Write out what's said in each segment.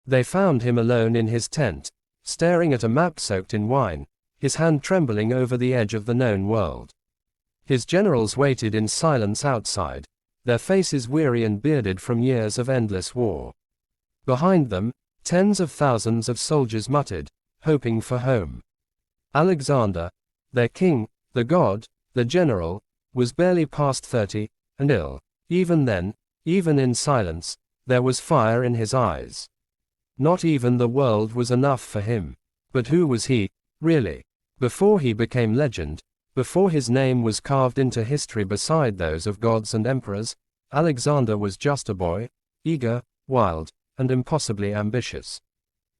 They found him alone in his tent, staring at a map soaked in wine, his hand trembling over the edge of the known world. His generals waited in silence outside, their faces weary and bearded from years of endless war. Behind them, tens of thousands of soldiers muttered, hoping for home. Alexander, their king, the god, the general, was barely past 30, and ill. Even then, even in silence, there was fire in his eyes. Not even the world was enough for him. But who was he, really? Before he became legend, before his name was carved into history beside those of gods and emperors, Alexander was just a boy, eager, wild, and impossibly ambitious.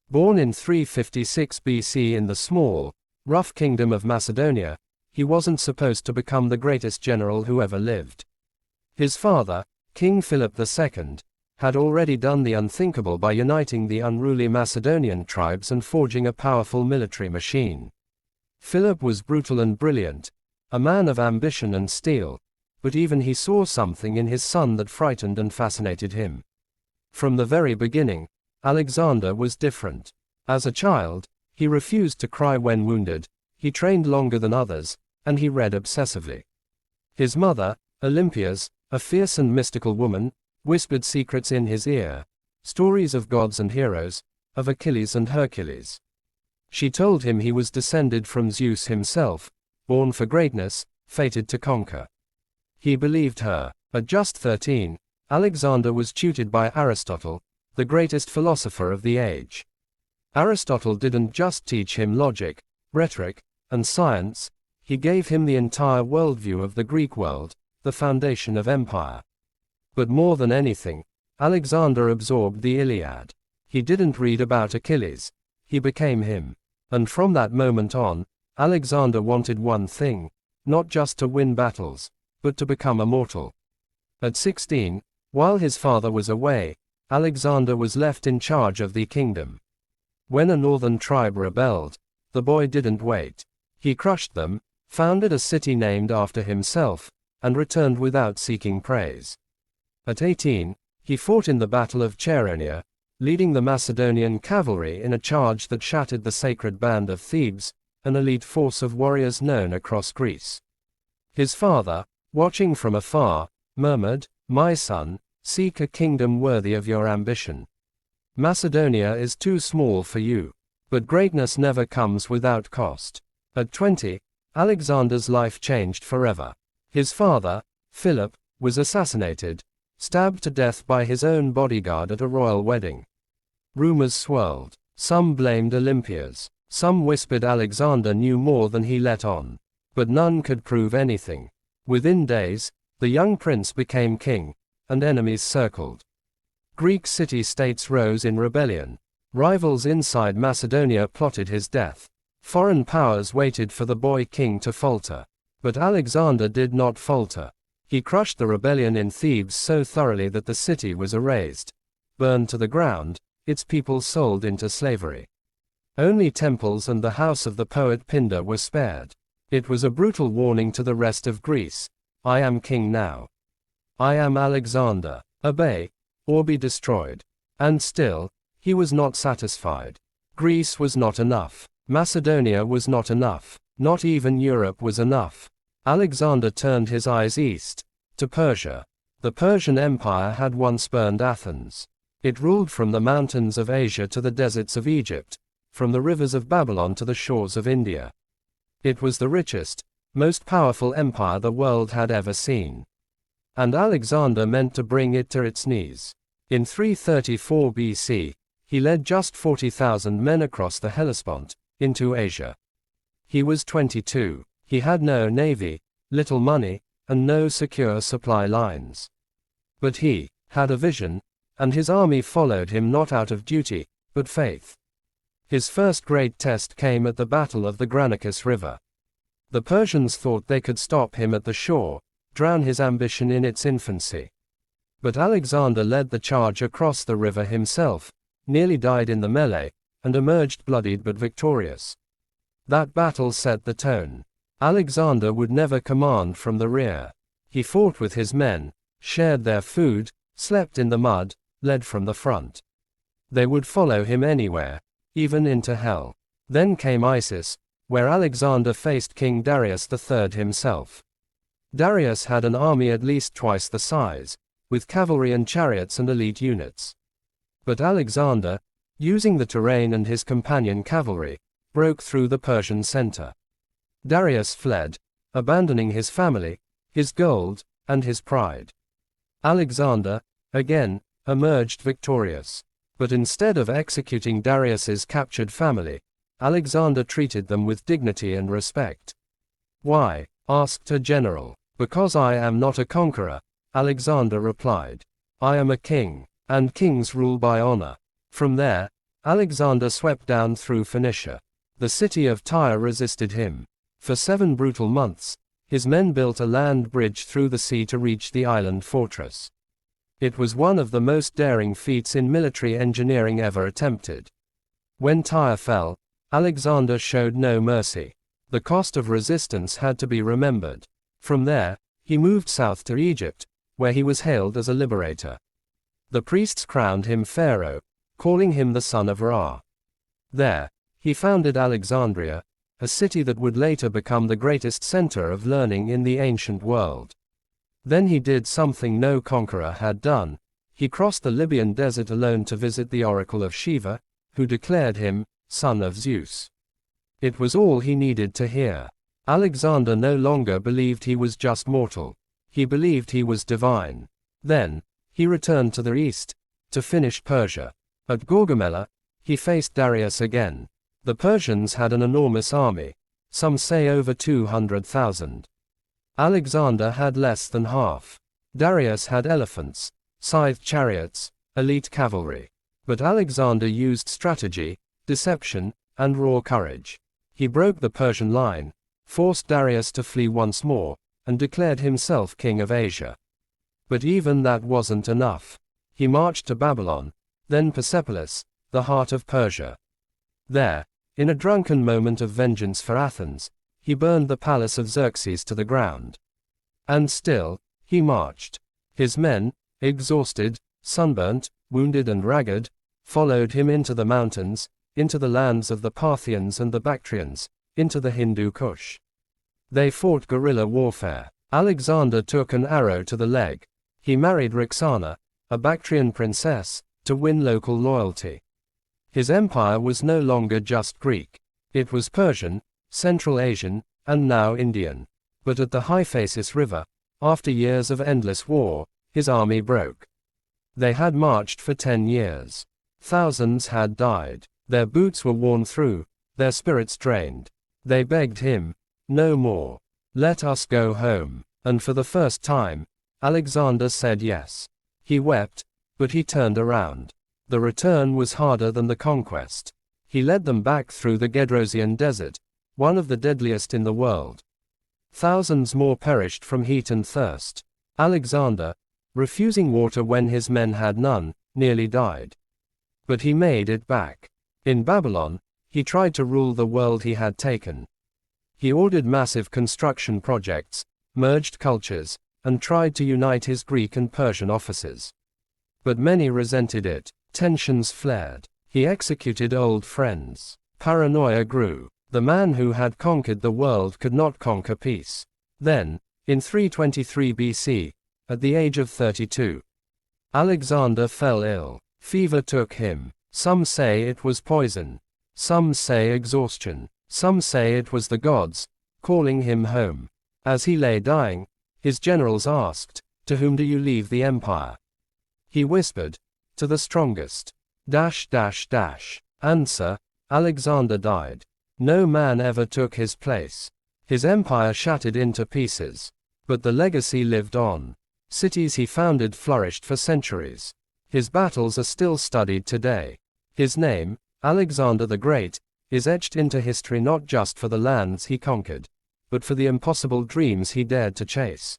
Born in 356 BC in the small, rough kingdom of Macedonia, he wasn't supposed to become the greatest general who ever lived. His father, King Philip II, had already done the unthinkable by uniting the unruly Macedonian tribes and forging a powerful military machine. Philip was brutal and brilliant, a man of ambition and steel, but even he saw something in his son that frightened and fascinated him. From the very beginning, Alexander was different. As a child, he refused to cry when wounded, he trained longer than others, and he read obsessively. His mother, Olympias, a fierce and mystical woman, whispered secrets in his ear, stories of gods and heroes, of Achilles and Hercules. She told him he was descended from Zeus himself, born for greatness, fated to conquer. He believed her. At just 13, Alexander was tutored by Aristotle, the greatest philosopher of the age. Aristotle didn't just teach him logic, rhetoric, and science, he gave him the entire worldview of the Greek world, the foundation of empire. But more than anything, Alexander absorbed the Iliad. He didn't read about Achilles, he became him. And from that moment on, Alexander wanted one thing, not just to win battles, but to become immortal. At 16, while his father was away, Alexander was left in charge of the kingdom. When a northern tribe rebelled, the boy didn't wait. He crushed them, founded a city named after himself, and returned without seeking praise. At 18, he fought in the Battle of Chaeronea, leading the Macedonian cavalry in a charge that shattered the sacred band of Thebes, an elite force of warriors known across Greece. His father, watching from afar, murmured, "My son, seek a kingdom worthy of your ambition. Macedonia is too small for you." But greatness never comes without cost. At 20, Alexander's life changed forever. His father, Philip, was assassinated, stabbed to death by his own bodyguard at a royal wedding. Rumors swirled. Some blamed Olympias. Some whispered Alexander knew more than he let on. But none could prove anything. Within days, the young prince became king, and enemies circled. Greek city-states rose in rebellion. Rivals inside Macedonia plotted his death. Foreign powers waited for the boy king to falter. But Alexander did not falter. He crushed the rebellion in Thebes so thoroughly that the city was erased, burned to the ground, its people sold into slavery. Only temples and the house of the poet Pindar were spared. It was a brutal warning to the rest of Greece. I am king now. I am Alexander. Obey, or be destroyed. And still, he was not satisfied. Greece was not enough. Macedonia was not enough. Not even Europe was enough. Alexander turned his eyes east, to Persia. The Persian Empire had once burned Athens. It ruled from the mountains of Asia to the deserts of Egypt, from the rivers of Babylon to the shores of India. It was the richest, most powerful empire the world had ever seen. And Alexander meant to bring it to its knees. In 334 BC, he led just 40,000 men across the Hellespont, into Asia. He was 22. He had no navy, little money, and no secure supply lines. But he had a vision, and his army followed him not out of duty, but faith. His first great test came at the Battle of the Granicus River. The Persians thought they could stop him at the shore, drown his ambition in its infancy. But Alexander led the charge across the river himself, nearly died in the melee, and emerged bloodied but victorious. That battle set the tone. Alexander would never command from the rear. He fought with his men, shared their food, slept in the mud, led from the front. They would follow him anywhere, even into hell. Then came Isis, where Alexander faced King Darius III himself. Darius had an army at least twice the size, with cavalry and chariots and elite units. But Alexander, using the terrain and his companion cavalry, broke through the Persian center. Darius fled, abandoning his family, his gold, and his pride. Alexander, again, emerged victorious. But instead of executing Darius's captured family, Alexander treated them with dignity and respect. "Why?" asked a general. "Because I am not a conqueror," Alexander replied. "I am a king, and kings rule by honor." From there, Alexander swept down through Phoenicia. The city of Tyre resisted him. For 7 brutal months, his men built a land bridge through the sea to reach the island fortress. It was one of the most daring feats in military engineering ever attempted. When Tyre fell, Alexander showed no mercy. The cost of resistance had to be remembered. From there, he moved south to Egypt, where he was hailed as a liberator. The priests crowned him pharaoh, calling him the son of Ra. There, he founded Alexandria, a city that would later become the greatest center of learning in the ancient world. Then he did something no conqueror had done. He crossed the Libyan desert alone to visit the oracle of Shiva, who declared him son of Zeus. It was all he needed to hear. Alexander no longer believed he was just mortal. He believed he was divine. Then, he returned to the east, to finish Persia. At Gaugamela, he faced Darius again. The Persians had an enormous army, some say over 200,000. Alexander had less than half. Darius had elephants, scythed chariots, elite cavalry. But Alexander used strategy, deception, and raw courage. He broke the Persian line, forced Darius to flee once more, and declared himself king of Asia. But even that wasn't enough. He marched to Babylon, then Persepolis, the heart of Persia. There, in a drunken moment of vengeance for Athens, he burned the palace of Xerxes to the ground. And still, he marched. His men, exhausted, sunburnt, wounded and ragged, followed him into the mountains, into the lands of the Parthians and the Bactrians, into the Hindu Kush. They fought guerrilla warfare. Alexander took an arrow to the leg. He married Roxana, a Bactrian princess, to win local loyalty. His empire was no longer just Greek. It was Persian, Central Asian, and now Indian. But at the Hyphasis River, after years of endless war, his army broke. They had marched for 10 years. Thousands had died. Their boots were worn through, their spirits drained. They begged him, "No more. Let us go home." And for the first time, Alexander said yes. He wept, but he turned around. The return was harder than the conquest. He led them back through the Gedrosian desert, one of the deadliest in the world. Thousands more perished from heat and thirst. Alexander, refusing water when his men had none, nearly died. But he made it back. In Babylon, he tried to rule the world he had taken. He ordered massive construction projects, merged cultures, and tried to unite his Greek and Persian officers. But many resented it. Tensions flared. He executed old friends. Paranoia grew. The man who had conquered the world could not conquer peace. Then, in 323 BC, at the age of 32, Alexander fell ill. Fever took him. Some say it was poison. Some say exhaustion. Some say it was the gods, calling him home. As he lay dying, his generals asked, "To whom do you leave the empire?" He whispered, "To the strongest." Answer, Alexander died. No man ever took his place. His empire shattered into pieces. But the legacy lived on. Cities he founded flourished for centuries. His battles are still studied today. His name, Alexander the Great, is etched into history not just for the lands he conquered, but for the impossible dreams he dared to chase.